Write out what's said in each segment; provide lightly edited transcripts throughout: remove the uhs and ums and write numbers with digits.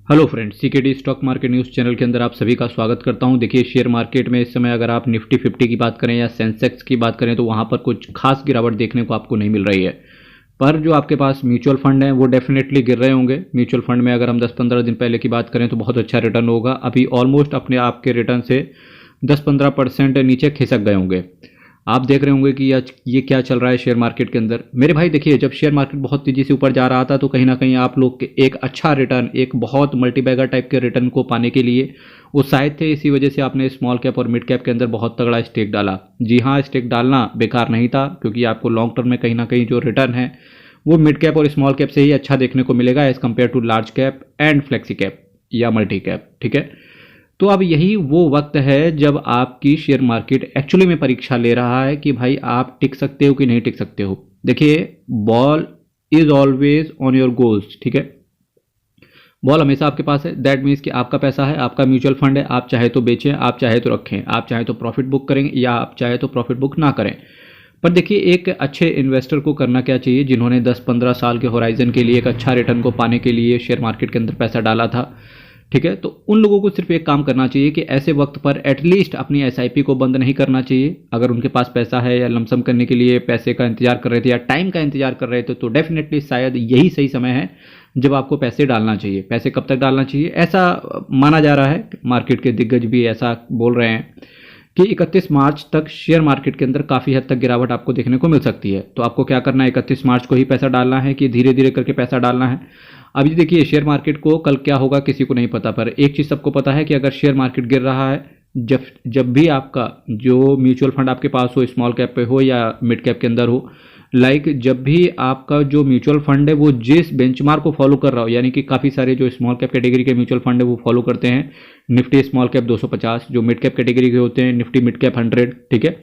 Hello friends, CKD stock market news channel के अंदर आप सभी का स्वागत करता हूं। देखिए, शेयर मार्केट में इस समय अगर आप निफ्टी 50 की बात करें या सेंसेक्स की बात करें तो वहां पर कुछ खास गिरावट देखने को आपको नहीं मिल रही है। पर जो आपके पास म्यूचुअल फंड हैं वो डेफिनेटली गिर रहे होंगे। म्यूचुअल फंड में अगर हम 10-15 दिन पहले की बात करें तो बहुत अच्छा रिटर्न होगा। अभी ऑलमोस्ट अपने आपके रिटर्न से 10-15% नीचे खिसक गए होंगे। आप देख रहे होंगे कि आज ये क्या चल रहा है शेयर मार्केट के अंदर। मेरे भाई देखिए, जब शेयर मार्केट बहुत तेजी से ऊपर जा रहा था तो कहीं ना कहीं आप लोग के एक अच्छा रिटर्न, एक बहुत मल्टीबैगर टाइप के रिटर्न को पाने के लिए उत्साहित थे। इसी वजह से आपने स्मॉल कैप और मिड कैप के अंदर बहुत तगड़ा स्टेक डाला। जी हाँ, स्टेक डालना बेकार नहीं था, क्योंकि आपको लॉन्ग टर्म में कहीं ना कहीं जो रिटर्न है वो मिड कैप और स्मॉल कैप से ही अच्छा देखने को मिलेगा as compare to large cap and flexi cap या मल्टी कैप। ठीक है, तो अब यही वो वक्त है जब आपकी शेयर मार्केट एक्चुअली में परीक्षा ले रहा है कि भाई आप टिक सकते हो कि नहीं टिक सकते हो। देखिए, ball is always on your goals. ठीक है, बॉल हमेशा आपके पास है। दैट मीन्स कि आपका पैसा है, आपका म्यूचुअल फंड है। आप चाहे तो बेचें, आप चाहे तो रखें, आप चाहे तो प्रॉफिट बुक करें या आप चाहे तो प्रॉफिट बुक ना करें। पर देखिए, एक अच्छे इन्वेस्टर को करना क्या चाहिए, जिन्होंने 10-15 साल के होराइजन के लिए एक अच्छा रिटर्न को पाने के लिए शेयर मार्केट के अंदर पैसा डाला था। ठीक है, तो उन लोगों को सिर्फ एक काम करना चाहिए कि ऐसे वक्त पर एटलीस्ट अपनी एसआईपी को बंद नहीं करना चाहिए। अगर उनके पास पैसा है या लमसम करने के लिए पैसे का इंतजार कर रहे थे या टाइम का इंतजार कर रहे थे तो डेफिनेटली शायद यही सही समय है जब आपको पैसे डालना चाहिए। पैसे कब तक डालना चाहिए, ऐसा माना जा रहा है, मार्केट के दिग्गज भी ऐसा बोल रहे हैं कि 31 मार्च तक शेयर मार्केट के अंदर काफ़ी हद तक गिरावट आपको देखने को मिल सकती है। तो आपको क्या करना है, 31 मार्च को ही पैसा डालना है कि धीरे धीरे करके पैसा डालना है। अभी देखिए, शेयर मार्केट को कल क्या होगा किसी को नहीं पता, पर एक चीज़ सबको पता है कि अगर शेयर मार्केट गिर रहा है, जब जब भी आपका जो म्यूचुअल फंड आपके पास हो, स्मॉल कैप पे हो या मिड कैप के अंदर हो, जब भी आपका जो म्यूचुअल फंड है वो जिस बेंचमार्क को फॉलो कर रहा हो, यानी कि काफ़ी सारे जो स्मॉल कैप कैटेगरी के म्यूचुअल फंड है वो फॉलो करते हैं निफ्टी स्मॉल कैप 250, जो मिड कैप कैटेगरी के होते हैं निफ्टी मिड कैप 100। ठीक है,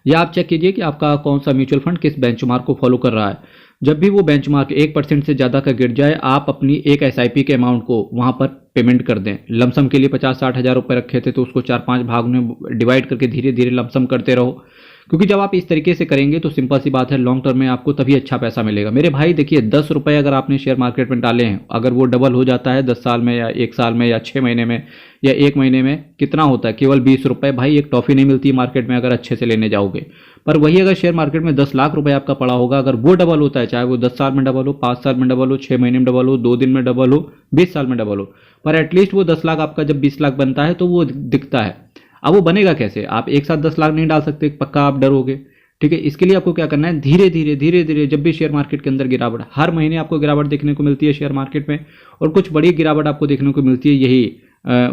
या आप चेक कीजिए कि आपका कौन सा म्यूचुअल फंड किस बेंचमार्क को फॉलो कर रहा है। जब भी वो बेंचमार्क 1% से ज़्यादा का गिर जाए, आप अपनी एक एसआईपी के अमाउंट को वहाँ पर पेमेंट कर दें। लमसम के लिए 50-60 हज़ार रुपये रखे थे तो उसको 4-5 भाग में डिवाइड करके धीरे धीरे लमसम करते रहो, क्योंकि जब आप इस तरीके से करेंगे तो सिंपल सी बात है, लॉन्ग टर्म में आपको तभी अच्छा पैसा मिलेगा। मेरे भाई देखिए, 10 रुपये अगर आपने शेयर मार्केट में डाले हैं, अगर वो डबल हो जाता है 10 साल में या 1 साल में या 6 महीने में या 1 महीने में, कितना होता है, केवल 20 रुपये। भाई एक टॉफ़ी नहीं मिलती मार्केट में अगर अच्छे से लेने जाओगे। पर वही अगर शेयर मार्केट में 10 लाख रुपए आपका पड़ा होगा, अगर वो डबल होता है, चाहे वो 10 साल में डबल हो, 5 साल में डबल हो, 6 महीने में डबल हो, 2 दिन में डबल हो, 20 साल में डबल हो, पर एटलीस्ट वो 10 लाख आपका जब 20 लाख बनता है तो वो दिखता है। अब वो बनेगा कैसे, आप एक साथ 10 लाख नहीं डाल सकते, पक्का आप डरोगे। ठीक है, इसके लिए आपको क्या करना है, धीरे धीरे धीरे धीरे जब भी शेयर मार्केट के अंदर गिरावट, हर महीने आपको गिरावट देखने को मिलती है शेयर मार्केट में, और कुछ बड़ी गिरावट आपको देखने को मिलती है यही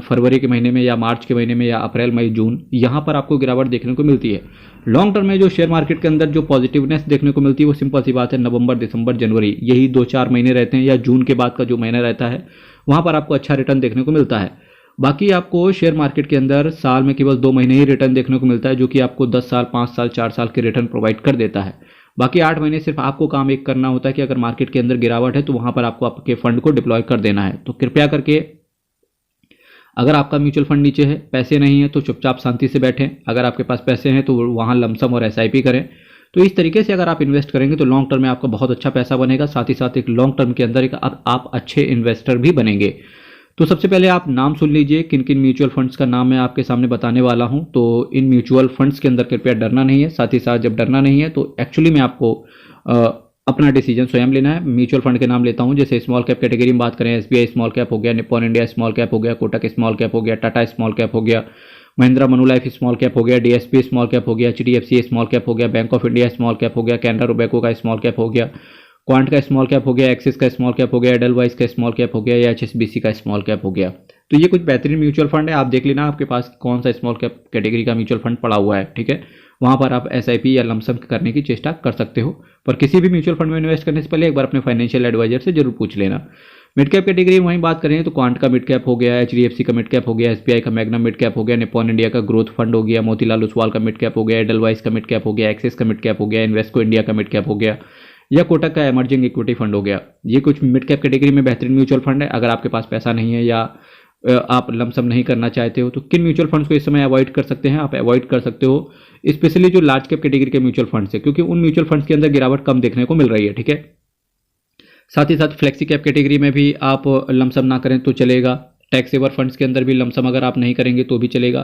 फरवरी के महीने में या मार्च के महीने में या अप्रैल मई जून, यहाँ पर आपको गिरावट देखने को मिलती है। लॉन्ग टर्म में जो शेयर मार्केट के अंदर जो पॉजिटिवनेस देखने को मिलती है वो सिंपल सी बात है, नवंबर दिसंबर जनवरी, यही 2-4 महीने रहते हैं, या जून के बाद का जो महीना रहता है वहाँ पर आपको अच्छा रिटर्न देखने को मिलता है। बाकी आपको शेयर मार्केट के अंदर साल में केवल 2 महीने ही रिटर्न देखने को मिलता है, जो कि आपको 10 साल, 5 साल, 4 साल के रिटर्न प्रोवाइड कर देता है। बाकी 8 महीने सिर्फ आपको काम एक करना होता है कि अगर मार्केट के अंदर गिरावट है तो वहाँ पर आपको आपके फंड को डिप्लॉय कर देना है। तो कृपया करके, अगर आपका म्यूचुअल फंड नीचे है, पैसे नहीं है, तो चुपचाप शांति से बैठें। अगर आपके पास पैसे हैं तो वहाँ लमसम और एसआईपी करें। तो इस तरीके से अगर आप इन्वेस्ट करेंगे तो लॉन्ग टर्म में आपका बहुत अच्छा पैसा बनेगा, साथ ही साथ एक लॉन्ग टर्म के अंदर एक आप अच्छे इन्वेस्टर भी बनेंगे। तो सबसे पहले आप नाम सुन लीजिए, किन किन म्यूचुअल फंड्स का नाम मैं आपके सामने बताने वाला हूं। तो इन म्यूचुअल फंड्स के अंदर कृपया डरना नहीं है, साथ ही साथ जब डरना नहीं है तो एक्चुअली में आपको अपना डिसीजन स्वयं लेना है। म्यूचुअल फंड के नाम लेता हूं, जैसे स्मॉल कैप कैटेगरी में बात करें, एसबीआई स्मॉल कैप हो गया, निप्पॉन इंडिया स्मॉल कैप हो गया, कोटक स्मॉल कैप हो गया, टाटा स्मॉल कैप हो गया, महिंद्रा मनुलाइफ स्मॉल कैप हो गया, डीएसपी स्मॉल कैप हो गया, एचडीएफसी स्मॉल कैप हो गया, bank of India small cap हो गया, कैनरा रोबेको का स्मॉल कैप हो गया, क्वांट का स्मॉल कैप हो गया, एक्सिस का स्मॉल कैप हो गया, एडलवाइस का स्मॉल कैप हो गया या एचएसबीसी का स्मॉल कैप हो गया। तो ये कुछ बेहतरीन म्यूचुअल फंड है, आप देख लेना आपके पास कौन सा स्मॉल कैप कैटेगरी का म्यूचुअल फंड पड़ा हुआ है। ठीक है, वहाँ पर आप एसआईपी या लमसम करने की चेष्टा कर सकते हो। पर किसी भी म्यूचुअल फंड में इन्वेस्ट करने से पहले एक बार अपने फाइनेंशियल एडवाइजर से जरूर पूछ लेना। मिड कैप कैटेगरी में वहीं बात करें तो क्वांट का मिड कैप हो गया, एचडीएफसी का मिड कैप हो गया, एसबीआई का मैग्ना मिड कैप हो गया, निप्पॉन इंडिया का ग्रोथ फंड हो गया, मोतीलाल ओसवाल का मिड कैप हो गया, एडलवाइस का मिड कैप हो गया, एक्सिस का मिड कैप हो गया, इन्वेस्को इंडिया का मिड कैप हो गया, या कोटक का इमर्जिंग इक्विटी फंड हो गया। ये कुछ मिड कैप कैटेगरी में बेहतरीन म्यूचुअल फंड है। अगर आपके पास पैसा नहीं है या आप लमसम नहीं करना चाहते हो तो किन म्यूचुअल फंड्स को इस समय अवॉइड कर सकते हैं, आप अवॉइड कर सकते हो स्पेशली जो लार्ज कैप कैटेगरी के म्यूचुअल फंड्स है, क्योंकि उन म्यूचुअल फंड्स के अंदर गिरावट कम देखने को मिल रही है। ठीक है, साथ ही साथ फ्लेक्सी कैप कैटेगरी में भी आप लमसम ना करें तो चलेगा। टैक्स सेवर फंड्स के अंदर भी लमसम अगर आप नहीं करेंगे तो भी चलेगा,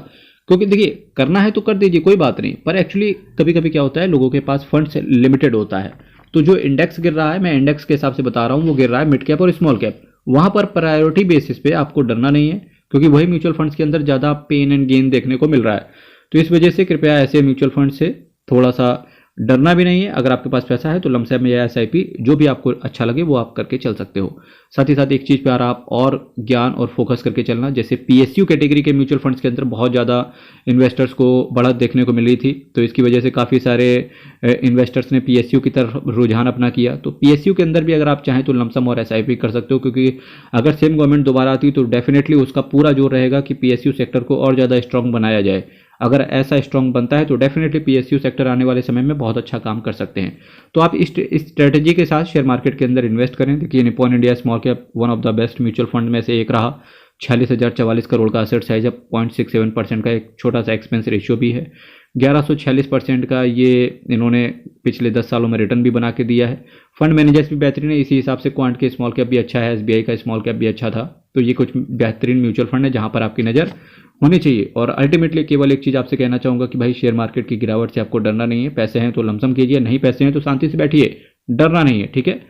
क्योंकि देखिए करना है तो कर दीजिए, कोई बात नहीं। पर एक्चुअली कभी कभी क्या होता है, लोगों के पास फंड्स लिमिटेड होता है, तो जो इंडेक्स गिर रहा है, मैं इंडेक्स के हिसाब से बता रहा हूँ, वो गिर रहा है मिड कैप और स्मॉल कैप। वहां पर प्रायोरिटी बेसिस पे आपको डरना नहीं है, क्योंकि वही म्यूचुअल फंड्स के अंदर ज़्यादा पेन एंड गेन देखने को मिल रहा है। तो इस वजह से कृपया ऐसे म्यूचुअल फंड से थोड़ा सा डरना भी नहीं है। अगर आपके पास पैसा है तो लमसम या एसआईपी जो भी आपको अच्छा लगे वो आप करके चल सकते हो। साथ ही साथ एक चीज़ पर आप और ज्ञान और फोकस करके चलना, जैसे पीएसयू कैटेगरी के म्यूचुअल फंड्स के अंदर बहुत ज़्यादा इन्वेस्टर्स को बढ़त देखने को मिल रही थी, तो इसकी वजह से काफ़ी सारे इन्वेस्टर्स ने पीएसयू की तरफ रुझान अपना किया। तो पीएसयू के अंदर भी अगर आप चाहें तो लमसम और एसआईपी कर सकते हो, क्योंकि अगर सेम गवर्नमेंट दोबारा आती तो डेफिनेटली उसका पूरा जोर रहेगा कि पीएसयू सेक्टर को और ज़्यादा स्ट्रांग बनाया जाए। अगर ऐसा स्ट्रांग बनता है तो डेफिनेटली पीएसयू सेक्टर आने वाले समय में बहुत अच्छा काम कर सकते हैं। तो आप इस स्ट्रेटेजी के साथ शेयर मार्केट के अंदर इन्वेस्ट करें। देखिए Nippon India small cap one of the best mutual fund में से एक रहा। 46,044 करोड़ का असेट साइज है, 0.67% का एक छोटा सा एक्सपेंस रेशियो भी है, 1146% का ये इन्होंने पिछले 10 सालों में रिटर्न भी बना के दिया है। फंड मैनेजर्स भी बेहतरीन है, इसी हिसाब से क्वांट के स्मॉल कैप भी अच्छा है, एसबीआई का स्मॉल कैप भी अच्छा था। तो ये कुछ बेहतरीन म्यूचुअल फंड है जहां पर आपकी नज़र होनी चाहिए। और अल्टीमेटली केवल एक चीज़ आपसे कहना चाहूँगा कि भाई शेयर मार्केट की गिरावट से आपको डरना नहीं है। पैसे हैं तो लमसम कीजिए, नहीं पैसे हैं तो शांति से बैठिए, डरना नहीं है, ठीक है।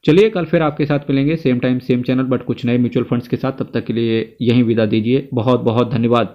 चलिए कल फिर आपके साथ मिलेंगे, same time same channel, but कुछ नए म्यूचुअल फंड्स के साथ। तब तक के लिए यहीं विदा दीजिए। बहुत बहुत धन्यवाद।